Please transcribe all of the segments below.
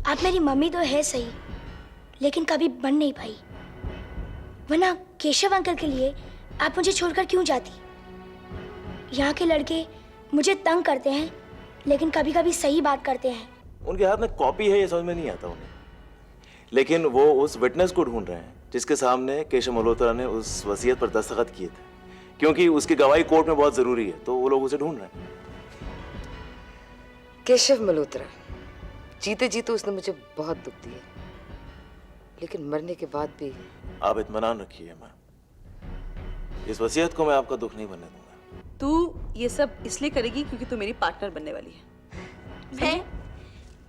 आप मेरी मम्मी तो है सही, लेकिन कभी बन नहीं पाई। वरना केशव अंकल के लिए आप मुझे छोड़कर क्यों जाती? यहाँ के लड़के मुझे तंग करते हैं, लेकिन कभी कभी सही बात करते हैं। उनके हाथ में कॉपी है ये समझ में नहीं आता उन्हें, लेकिन वो उस विटनेस को ढूंढ रहे हैं जिसके सामने केशव मल्होत्रा ने उस वसीयत पर दस्तखत किए थे, क्योंकि उसकी गवाही कोर्ट में बहुत जरूरी है, तो वो लोग उसे ढूंढ रहे हैं। केशव मल्होत्रा, जीते जी तो उसने मुझे बहुत दुख दिया, लेकिन मरने के बाद भी। आप इत्मीनान रखिए मां, इस वसीयत को मैं आपका दुख नहीं बनने दूंगा। तू ये सब इसलिए करेगी क्योंकि तू मेरी पार्टनर बनने वाली है।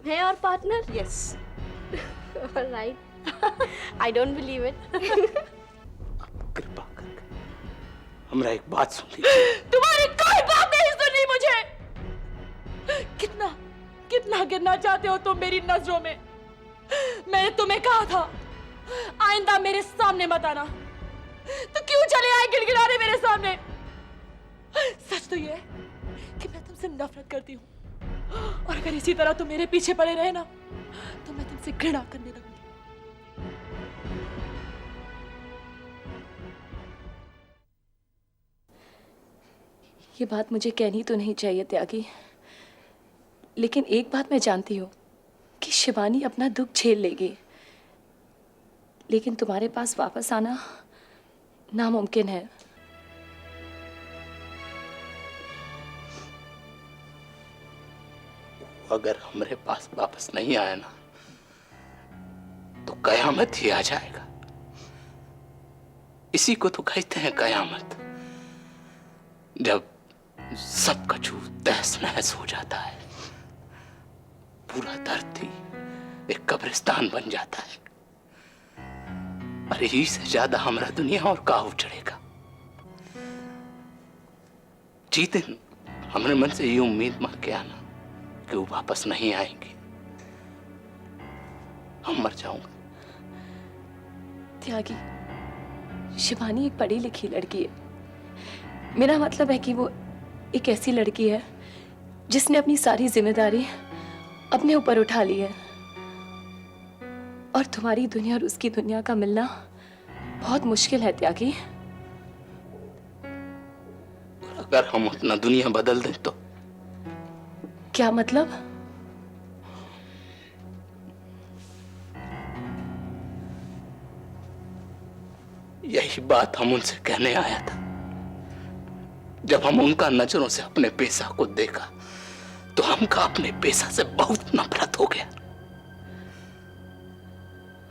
मैं और partner? Yes. Alright. I don't believe it. कृपा करके हमरा एक बात सुन लीजिए। तुम्हारी कोई बात नहीं सुननी मुझे। कितना कितना गिरना चाहते हो तुम मेरी नजरों में? मैंने तुम्हें कहा था आइंदा मेरे सामने मत आना, तो क्यों चले आए गिड़गिड़ाने मेरे सामने? सच तो ये है कि मैं तुमसे नफरत करती हूँ, और अगर इसी तरह तुम मेरे पीछे पड़े रहे ना, तो मैं तुमसे घृणा करने लगूंगी। ये बात मुझे कहनी तो नहीं चाहिए त्यागी, लेकिन एक बात मैं जानती हूँ कि शिवानी अपना दुख झेल लेगी, लेकिन तुम्हारे पास वापस आना नामुमकिन है। अगर हमारे पास वापस नहीं आया ना, तो कयामत ही आ जाएगा। इसी को तो कहते हैं कयामत, जब सब कछु तहस नहस हो जाता है, पूरा धरती एक कब्रिस्तान बन जाता है। अरे ही से ज्यादा हमारा दुनिया और का उजड़ेगा। जीते हमारे मन से ये उम्मीद मत के आना कि वो वापस नहीं आएंगे। हम मर जाऊंगा। त्यागी, शिवानी एक पढ़ी लिखी लड़की है। मेरा मतलब है कि वो एक ऐसी लड़की है जिसने अपनी सारी जिम्मेदारी अपने ऊपर उठा ली है, और तुम्हारी दुनिया और उसकी दुनिया का मिलना बहुत मुश्किल है त्यागी। अगर हम अपना दुनिया बदल दें तो? क्या मतलब? यही बात हम उनसे कहने आया था। जब हम उनका नजरों से अपने पेशा को देखा, तो हमका अपने पेशा से बहुत नफरत हो गया।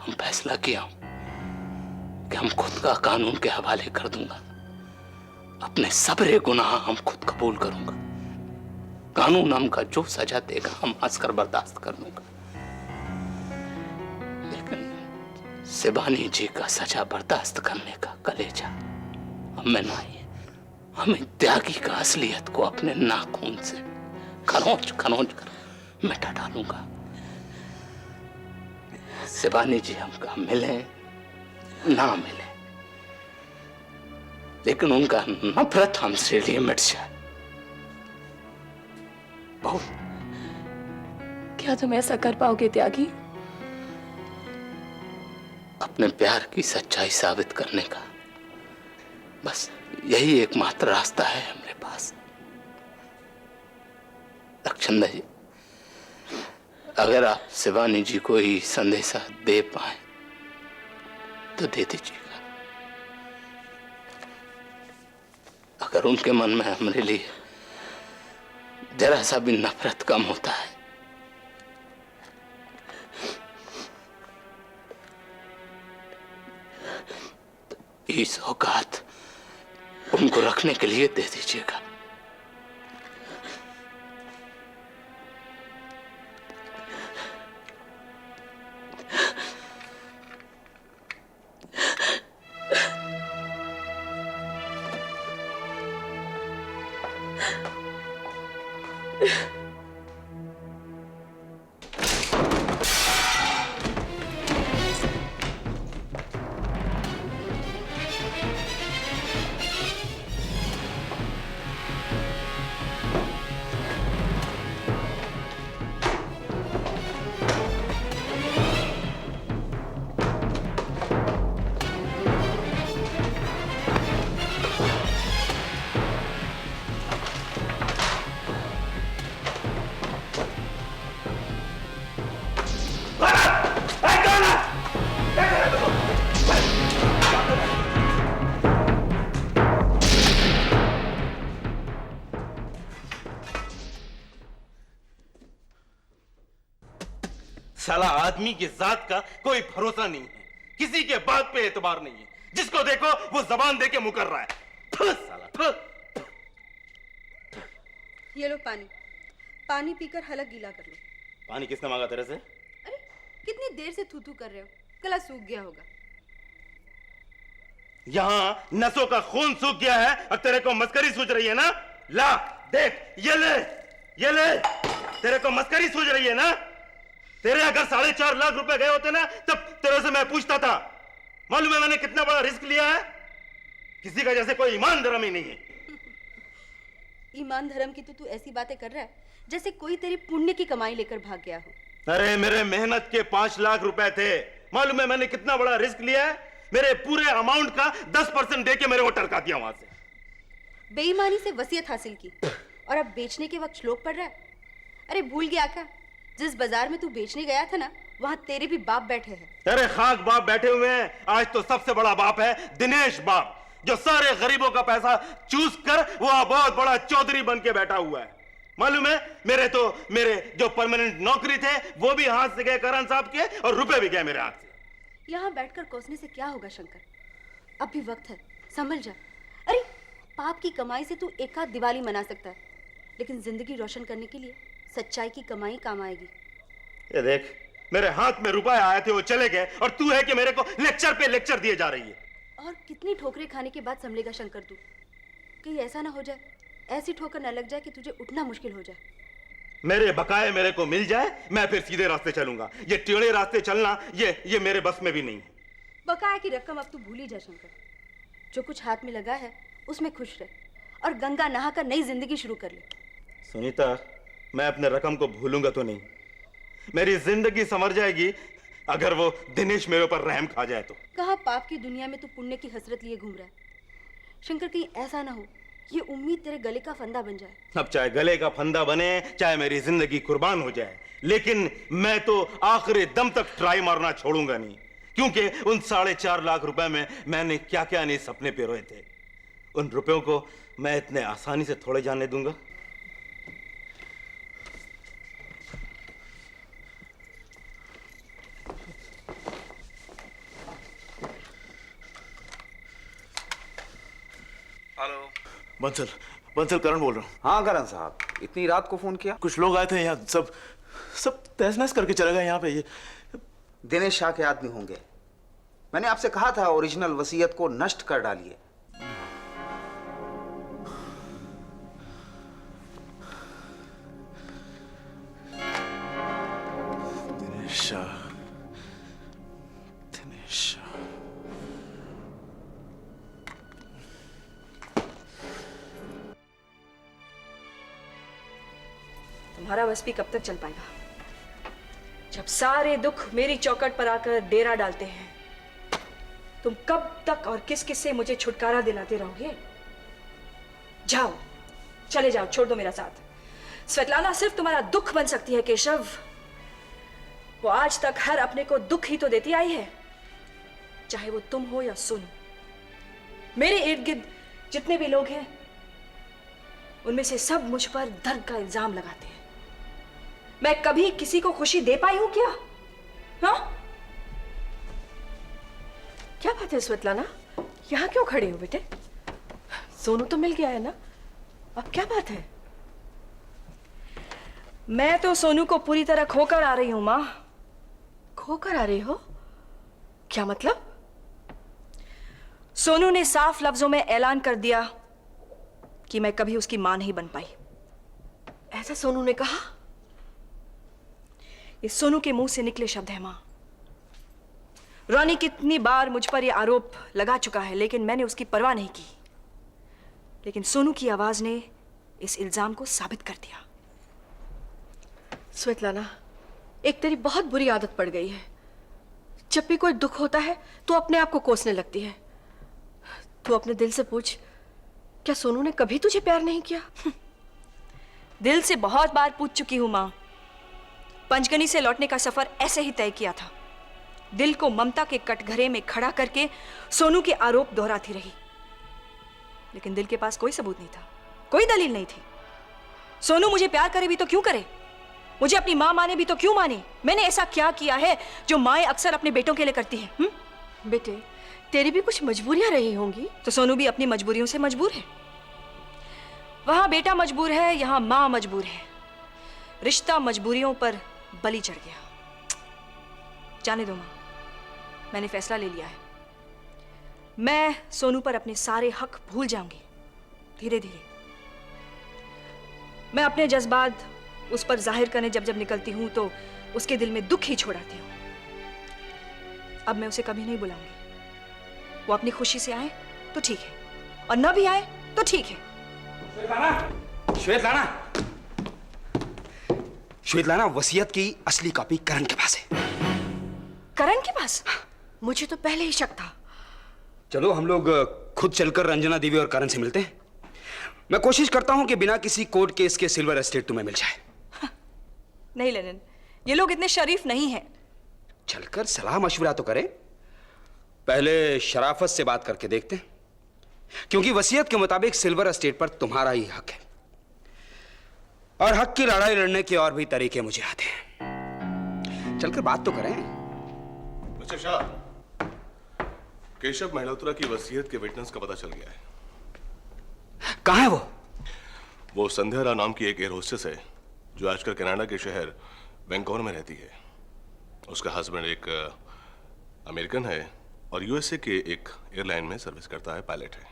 हम फैसला किया कि हम खुद का कानून के हवाले कर दूंगा। अपने सबरे गुनाह हम खुद कबूल करूंगा। कानून हमका जो सजा देगा हम हंसकर बर्दाश्त कर लूंगा, लेकिन शिवानी जी का सजा बर्दाश्त करने का कलेजा हमें नहीं है। हमें त्यागी का असलियत को अपने नाखून से खरोंच खरोंच कर मिटा डालूंगा। शिवानी जी हमका मिले ना मिले, लेकिन उनका नफरत हमसे लिए मिट जाए। बहुत। क्या तुम ऐसा कर पाओगे त्यागी? अपने प्यार की सच्चाई साबित करने का बस यही एकमात्र रास्ता है हमारे पास। लक्षण जी, अगर आप शिवानी जी को ही संदेशा दे पाए तो दे दीजिएगा। अगर उनके मन में हमारे लिए जरा सा भी नफरत कम होता है, तो ये सौगात उनको रखने के लिए दे दीजिएगा। साला आदमी की जात का कोई भरोसा नहीं है, किसी के बात पे एतबार नहीं है, जिसको देखो वो जबान दे के मुकर रहा है। साला ये लो पानी, पानी पीकर हलक गीला कर लो। पानी किसने मांगा तेरे से? अरे कितनी देर से थू थू कर रहे हो, गला सूख गया होगा। यहाँ नसों का खून सूख गया है और तेरे को मस्करी सूझ रही है ना? ला देख, ये ले, तेरे को मस्करी सूझ रही है ना? तेरे अगर 4.5 लाख रुपए गए होते ना, तब तेरे से मैं पूछता था। मालूम है मैंने कितना बड़ा रिस्क लिया है? किसी का जैसे कोई ईमान धर्म ही नहीं है। ईमान धर्म की तो तू ऐसी बातें कर रहा है जैसे कोई तेरी पुण्य की कमाई लेकर भाग गया हो। अरे मेरे मेहनत के 5 लाख रुपए थे। मालूम है मैंने कितना बड़ा रिस्क लिया है? मेरे पूरे अमाउंट का 10% दे के मेरे को टरका दिया वहां से। बेईमानी से वसीयत हासिल की और अब बेचने के वक्त श्लोक पढ़ रहा है। अरे भूल गया क्या, जिस बाजार में तू बेचने गया था ना, वहां तेरे भी बाप बैठे हैं। तेरे खाक बाप बैठे हुए हैं। आज तो सबसे बड़ा बाप है दिनेश बाप, जो सारे गरीबों का पैसा चूस कर वो बहुत बड़ा चौधरी बन के बैठा हुआ है। मालूम है मेरे जो परमानेंट नौकरी थे वो भी हाथ से गए करण साहब के, और रुपए भी गए मेरे हाथ से। यहाँ बैठकर कोसने से क्या होगा शंकर, अब भी वक्त है, समझ जा। अरे पाप की कमाई से तू एक आध दिवाली मना सकता है, लेकिन जिंदगी रोशन करने के लिए सच्चाई की कमाई काम आएगी। ये देख, मेरे हाथ में रुपए आए थे, वो चले गए, और तू है कि मेरे को लेक्चर पे लेक्चर दिए जा रही है। और कितनी ठोकरें खाने के बाद संभलेगा शंकर तू? कहीं ऐसा ना हो जाए, ऐसी ठोकर न लग जाए कि तुझे उठना मुश्किल हो जाए। मेरे बकाए मेरे को मिल जाए, मैं फिर सीधे रास्ते चलूंगा। ये टेढ़े रास्ते चलना ये मेरे बस में भी नहीं है। बकाया की रकम अब तू भूल ही जा शंकर। जो कुछ हाथ में लगा है उसमें खुश रह, और गंगा नहाकर नई जिंदगी शुरू कर ले। सुनीता, मैं अपने रकम को भूलूंगा तो नहीं। मेरी जिंदगी संवर जाएगी अगर वो दिनेश मेरे ऊपर रहम खा जाए तो। कहाँ पाप की दुनिया में तू पुण्य की हसरत लिए घूम रहा है शंकर, कहीं ऐसा ना हो ये उम्मीद तेरे गले का फंदा बन जाए। अब चाहे गले का फंदा बने, चाहे मेरी जिंदगी कुर्बान हो जाए, लेकिन मैं तो आखिरी दम तक ट्राई मारना छोड़ूंगा नहीं। क्योंकि उन 4.5 लाख रुपए में मैंने क्या क्या नहीं सपने पिरोए थे, उन रुपयों को मैं इतने आसानी से थोड़े जाने दूंगा। हेलो, बंसल करण बोल रहा हूँ। हाँ करण साहब, इतनी रात को फोन किया? कुछ लोग आए थे यहाँ, सब तहस नहस करके चले गए यहाँ पे। ये दिनेश शाह के आदमी होंगे। मैंने आपसे कहा था ओरिजिनल वसीयत को नष्ट कर डालिए। दिनेश शाह। तुम्हारा बस भी कब तक चल पाएगा, जब सारे दुख मेरी चौखट पर आकर डेरा डालते हैं? तुम कब तक और किस किस से मुझे छुटकारा दिलाते रहोगे? जाओ, चले जाओ, छोड़ दो मेरा साथ। स्वेतलाना सिर्फ तुम्हारा दुख बन सकती है केशव। वो आज तक हर अपने को दुख ही तो देती आई है, चाहे वो तुम हो या सोनू। मेरे इर्द गिर्द जितने भी लोग हैं उनमें से सब मुझ पर दर्द का इल्जाम लगाते हैं। मैं कभी किसी को खुशी दे पाई हूं क्या? हाँ? क्या बात है स्वेतलाना, यहां क्यों खड़े हो बेटे? सोनू तो मिल गया है ना, अब क्या बात है? मैं तो सोनू को पूरी तरह खोकर आ रही हूं मां। खोकर आ रही हो? क्या मतलब? सोनू ने साफ लफ्जों में ऐलान कर दिया कि मैं कभी उसकी मां नहीं बन पाई। ऐसा सोनू ने कहा? ये सोनू के मुंह से निकले शब्द हैं मां। रॉनी कितनी बार मुझ पर यह आरोप लगा चुका है, लेकिन मैंने उसकी परवाह नहीं की। लेकिन सोनू की आवाज ने इस इल्जाम को साबित कर दिया। स्वेतलाना, एक तेरी बहुत बुरी आदत पड़ गई है। जब भी कोई दुख होता है तो अपने आप को कोसने लगती है। तू अपने दिल से पूछ, क्या सोनू ने कभी तुझे प्यार नहीं किया? दिल से बहुत बार पूछ चुकी हूं मां। पंचगनी से लौटने का सफर ऐसे ही तय किया था। दिल को ममता के कटघरे में खड़ा करके सोनू के आरोप दोहराती रही, लेकिन दिल के पास कोई सबूत नहीं था, कोई दलील नहीं थी। सोनू मुझे प्यार करे भी तो क्यों करे? मुझे अपनी माँ माने भी तो क्यों माने? मैंने ऐसा क्या किया है जो माएँ अक्सर अपने बेटों के लिए करती हैं? बेटे, तेरी भी कुछ मजबूरियां रही होंगी। तो सोनू भी अपनी मजबूरियों से मजबूर है। वहां बेटा मजबूर है, यहाँ माँ मजबूर है। रिश्ता मजबूरियों पर बलि चढ़ गया। जाने दो माँ, मैंने फैसला ले लिया है। मैं सोनू पर अपने सारे हक भूल जाऊंगी धीरे धीरे। मैं अपने जज्बात उस पर जाहिर करने जब जब निकलती हूं तो उसके दिल में दुख ही छोड़ाती हूं। अब मैं उसे कभी नहीं बुलाऊंगी। वो अपनी खुशी से आए तो ठीक है, और न भी आए तो ठीक है। श्वेतलाना, वसीयत की असली कॉपी करण के पास है। करण के पास? मुझे तो पहले ही शक था। चलो हम लोग खुद चलकर रंजना देवी और करण से मिलते हैं। मैं कोशिश करता हूं कि बिना किसी कोर्ट केस के सिल्वर एस्टेट तुम्हें मिल जाए। नहीं लेनिन, ये लोग इतने शरीफ नहीं हैं। चलकर सलाह मशवरा तो करें। पहले शराफत से बात करके देखते हैं, क्योंकि वसीयत के मुताबिक सिल्वर एस्टेट पर तुम्हारा ही हक है, और हक की लड़ाई लड़ने के और भी तरीके मुझे आते हैं। चलकर बात तो करें। मिस्टर शाह, केशव मल्होत्रा की वसीयत के विटनेस का पता चल गया है। कहाँ है वो? वो संध्या राव नाम की एक एयर होस्टेस है जो आजकल कनाडा के शहर वैंकूवर में रहती है। उसका हस्बैंड एक अमेरिकन है और यूएसए के एक एयरलाइन में सर्विस करता है, पायलट है।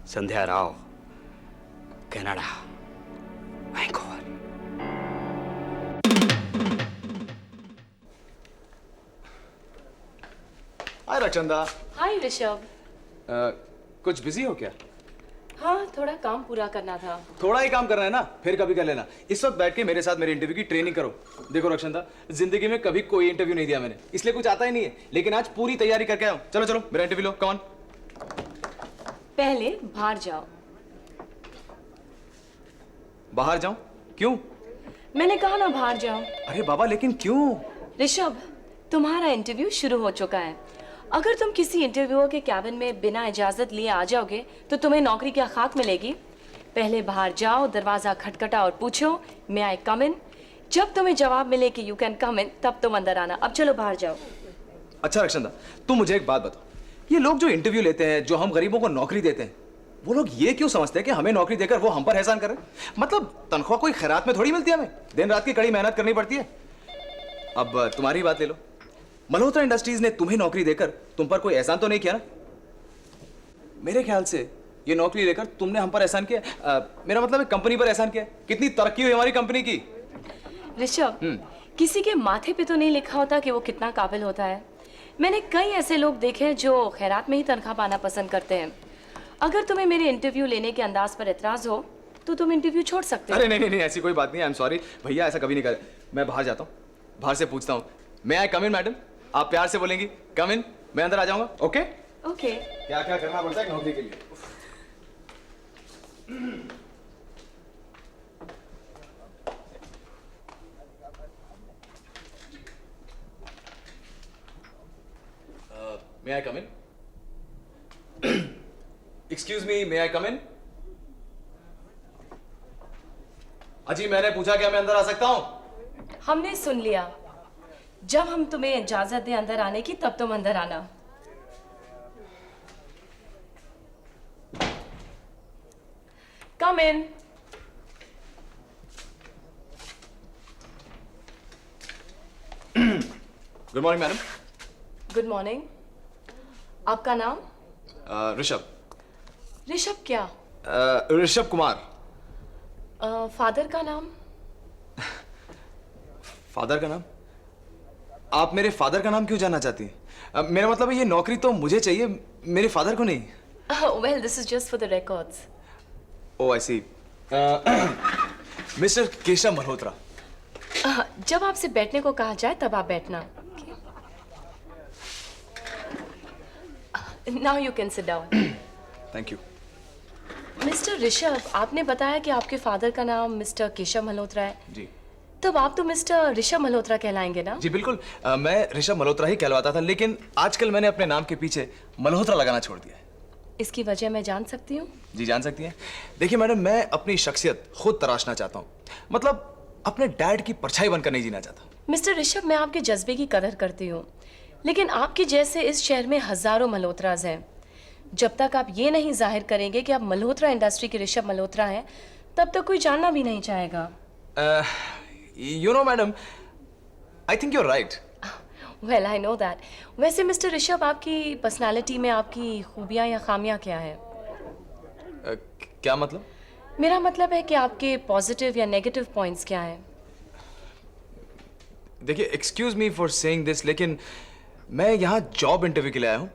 संध्या राव, कनाडा, वैंकूवर। हाय रचंदा। हाय ऋषभ। कुछ बिजी हो क्या? हाँ, थोड़ा काम पूरा करना था। थोड़ा ही काम करना है ना, फिर कभी कर लेना। इस वक्त बैठ के मेरे साथ मेरे इंटरव्यू की ट्रेनिंग करो। देखो रक्षंदा, जिंदगी में कभी कोई इंटरव्यू नहीं दिया मैंने, इसलिए कुछ आता ही नहीं है, लेकिन आज पूरी तैयारी करके आया हूं। चलो चलो मेरा इंटरव्यू लो। कौन? पहले बाहर जाओ। बाहर जाऊं? क्यों? मैंने कहा ना बाहर जाओ। अरे बाबा, लेकिन क्यों? ऋषभ, तुम्हारा इंटरव्यू शुरू हो चुका है। अगर तुम किसी इंटरव्यूअर के कैबिन में बिना इजाजत लिए आ जाओगे तो तुम्हें नौकरी क्या खाक मिलेगी? पहले बाहर जाओ, दरवाजा खटखटा और पूछो, मे आई कम इन? जब तुम्हें जवाब मिले कि यू कैन कम इन, तब तुम अंदर आना। अब चलो बाहर जाओ। अच्छा रक्षंदा, तुम मुझे एक बात बताओ, ये लोग जो इंटरव्यू लेते हैं, जो हम गरीबों को नौकरी देते हैं, वो लोग ये क्यों समझते हैं कि हमें नौकरी देकर वो हम पर एहसान करें? मतलब तनख्वाह कोई खैरात में थोड़ी मिलती है, हमें दिन रात की कड़ी मेहनत करनी पड़ती है। अब तुम्हारी बात ले लो, मल्होत्रा इंडस्ट्रीज ने तुम्हें नौकरी देकर तुम पर कोई एहसान तो नहीं किया ना? मेरे ख्याल से ये नौकरी लेकर तुमने हम पर एहसान किया। मेरा मतलब है कंपनी पर एहसान किया। कितनी तरक्की हुई हमारी कंपनी की। ऋषभ, किसी के माथे पे तो नहीं लिखा होता कि वो कितना काबिल होता है। मैंने कई ऐसे लोग देखे हैं जो खैरात में ही तनख्वाह पाना पसंद करते हैं। अगर तुम्हें मेरे इंटरव्यू लेने के अंदाज पर एतराज हो तो तुम इंटरव्यू छोड़ सकते हो। अरे नहीं नहीं, ऐसी कोई बात नहीं। आई एम सॉरी भैया, ऐसा कभी नहीं करे। मैं बाहर जाता हूँ, बाहर से पूछता हूँ, मे आई कम इन मैडम? आप प्यार से बोलेंगी कम इन, मैं अंदर आ जाऊंगा। Okay okay. क्या क्या करना पड़ता है नौकरी के लिए। मे आई कम इन? एक्सक्यूज मी, मे आई कम इन? अजी मैंने पूछा क्या मैं अंदर आ सकता हूं? हमने सुन लिया। जब हम तुम्हें इजाजत दें अंदर आने की, तब तुम अंदर आना। Come in. Good morning madam. Good morning. आपका नाम? ऋषभ। ऋषभ क्या? ऋषभ कुमार। फादर का नाम? फादर का नाम? आप मेरे फादर का नाम क्यों जानना चाहती हैं? मेरा मतलब है ये नौकरी तो मुझे चाहिए, मेरे फादर को नहीं। Well, this is just for the records. Oh I see. Mister Keshav Malhotra. जब आपसे बैठने को कहा जाए तब आप बैठना। Now you can sit down. Thank you. Mister Rishabh, आपने बताया कि आपके फादर का नाम मिस्टर केशव मल्होत्रा है। जी। तब आप तो मिस्टर ऋषभ मल्होत्रा कहलाएंगे ना? जी बिल्कुल। मैं ऋषभ मल्होत्रा ही कहलवाता था, लेकिन आजकल मैंने अपने नाम के पीछे मल्होत्रा लगाना छोड़ दिया है। इसकी वजह मैं जान सकती हूँ? जी जान सकती हैं। देखिए मैडम, मैं अपनी शख्सियत खुद तराशना चाहता हूँ, मतलब अपने डैड की परछाई बनकर नहीं जीना चाहता। मिस्टर ऋषभ, मैं आपके जज्बे की कदर करती हूँ, लेकिन आपके जैसे इस शहर में हजारों मल्होत्रास हैं। जब तक आप ये नहीं जाहिर करेंगे कि आप मल्होत्रा इंडस्ट्री के ऋषभ मल्होत्रा हैं, तब तक कोई जानना भी नहीं चाहेगा। You know madam, I think you are right. Well I know that. वैसे मिस्टर ऋषभ, आपकी पर्सनालिटी में आपकी खूबियाँ या खामियाँ क्या हैं? क्या मतलब? मेरा मतलब है कि आपके पॉजिटिव या नेगेटिव पॉइंट्स क्या हैं? देखिए, excuse me for saying this, लेकिन मैं यहाँ जॉब इंटरव्यू के लिए आया हूँ,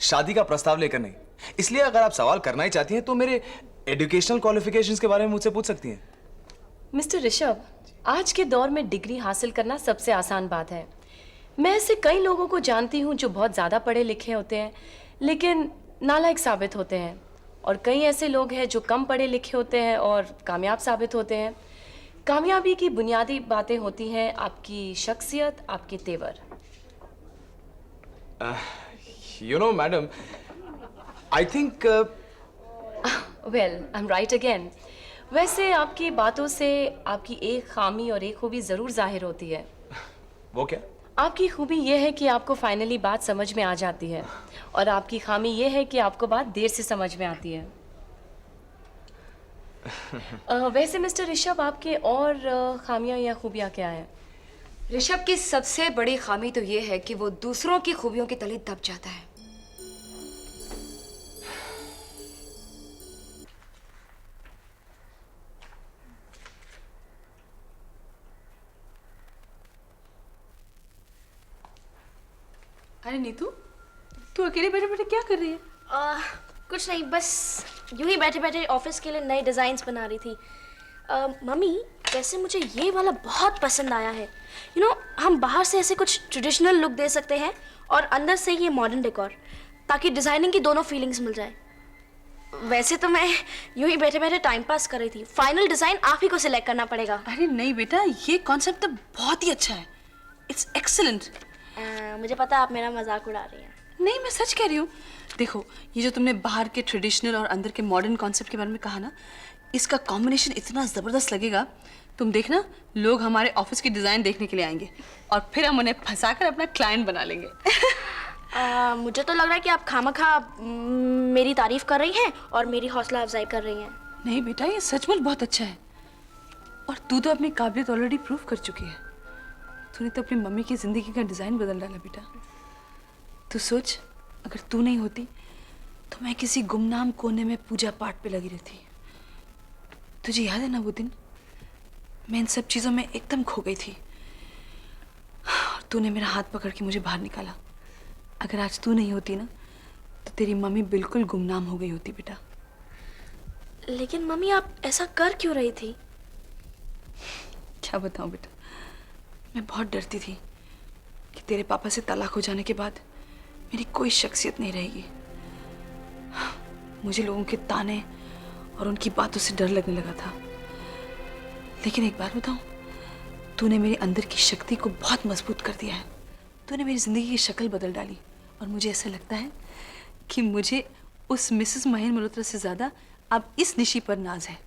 शादी का प्रस्ताव लेकर नहीं। इसलिए अगर आप सवाल करना ही चाहती हैं तो मेरे एजुकेशनल क्वालिफिकेशंस के बारे में मुझसे पूछ सकती हैं। मिस्टर ऋषभ, आज के दौर में डिग्री हासिल करना सबसे आसान बात है। मैं ऐसे कई लोगों को जानती हूँ जो बहुत ज़्यादा पढ़े लिखे होते हैं लेकिन नालायक साबित होते हैं, और कई ऐसे लोग हैं जो कम पढ़े लिखे होते हैं और कामयाब साबित होते हैं। कामयाबी की बुनियादी बातें होती हैं आपकी शख्सियत, आपके तेवर। You know madam, I think well I am right again. वैसे आपकी बातों से आपकी एक खामी और एक खूबी ज़रूर जाहिर होती है। वो क्या? आपकी खूबी यह है कि आपको फाइनली बात समझ में आ जाती है, और आपकी खामी यह है कि आपको बात देर से समझ में आती है। वैसे मिस्टर ऋषभ, आपके और खामियां या खूबियां क्या हैं? ऋषभ की सबसे बड़ी खामी तो ये है कि वो दूसरों की खूबियों के तले दब जाता है। अरे नीतू, तू अकेले बैठे बैठे क्या कर रही है? कुछ नहीं, बस यूं ही बैठे बैठे ऑफिस के लिए नए डिज़ाइंस बना रही थी। मम्मी, वैसे मुझे ये वाला बहुत पसंद आया है। यू नो, हम बाहर से ऐसे कुछ ट्रेडिशनल लुक दे सकते हैं और अंदर से ये मॉडर्न डेकोर, ताकि डिज़ाइनिंग की दोनों फीलिंग्स मिल जाए। वैसे तो मैं यूं ही बैठे बैठे टाइम पास कर रही थी। फाइनल डिज़ाइन आप ही को सिलेक्ट करना पड़ेगा। अरे नहीं बेटा, ये कॉन्सेप्ट तो बहुत ही अच्छा है। It's excellent. मुझे पता है आप मेरा मजाक उड़ा रही हैं। नहीं, मैं सच कह रही हूँ। देखो, ये जो तुमने बाहर के ट्रेडिशनल और अंदर के मॉडर्न कॉन्सेप्ट के बारे में कहा ना, इसका कॉम्बिनेशन इतना ज़बरदस्त लगेगा। तुम देखना, लोग हमारे ऑफिस की डिज़ाइन देखने के लिए आएंगे और फिर हम उन्हें फंसाकर अपना क्लाइंट बना लेंगे। मुझे तो लग रहा है कि आप खामखा मेरी तारीफ कर रही हैं और मेरी हौसला अफजाई कर रही हैं। नहीं बेटा, ये सचमुच बहुत अच्छा है, और तू तो अपनी काबिलियत ऑलरेडी प्रूव कर चुकी है। तूने तो अपनी मम्मी की ज़िंदगी का डिज़ाइन बदल डाला बेटा। तू सोच, अगर तू नहीं होती तो मैं किसी गुमनाम कोने में पूजा पाठ पे लगी रहती। तुझे याद है ना वो दिन? मैं इन सब चीज़ों में एकदम खो गई थी और तूने मेरा हाथ पकड़ के मुझे बाहर निकाला। अगर आज तू नहीं होती ना, तो तेरी मम्मी बिल्कुल गुमनाम हो गई होती बेटा। लेकिन मम्मी, आप ऐसा कर क्यों रही थी? क्या बताऊं बेटा, मैं बहुत डरती थी कि तेरे पापा से तलाक हो जाने के बाद मेरी कोई शख्सियत नहीं रहेगी। मुझे लोगों के ताने और उनकी बातों से डर लगने लगा था। लेकिन एक बात बताऊं, तूने मेरे अंदर की शक्ति को बहुत मजबूत कर दिया है। तूने मेरी जिंदगी की शक्ल बदल डाली, और मुझे ऐसा लगता है कि मुझे उस मिसेस महेंद्र मल्होत्रा से ज्यादा अब इस निशी पर नाज है।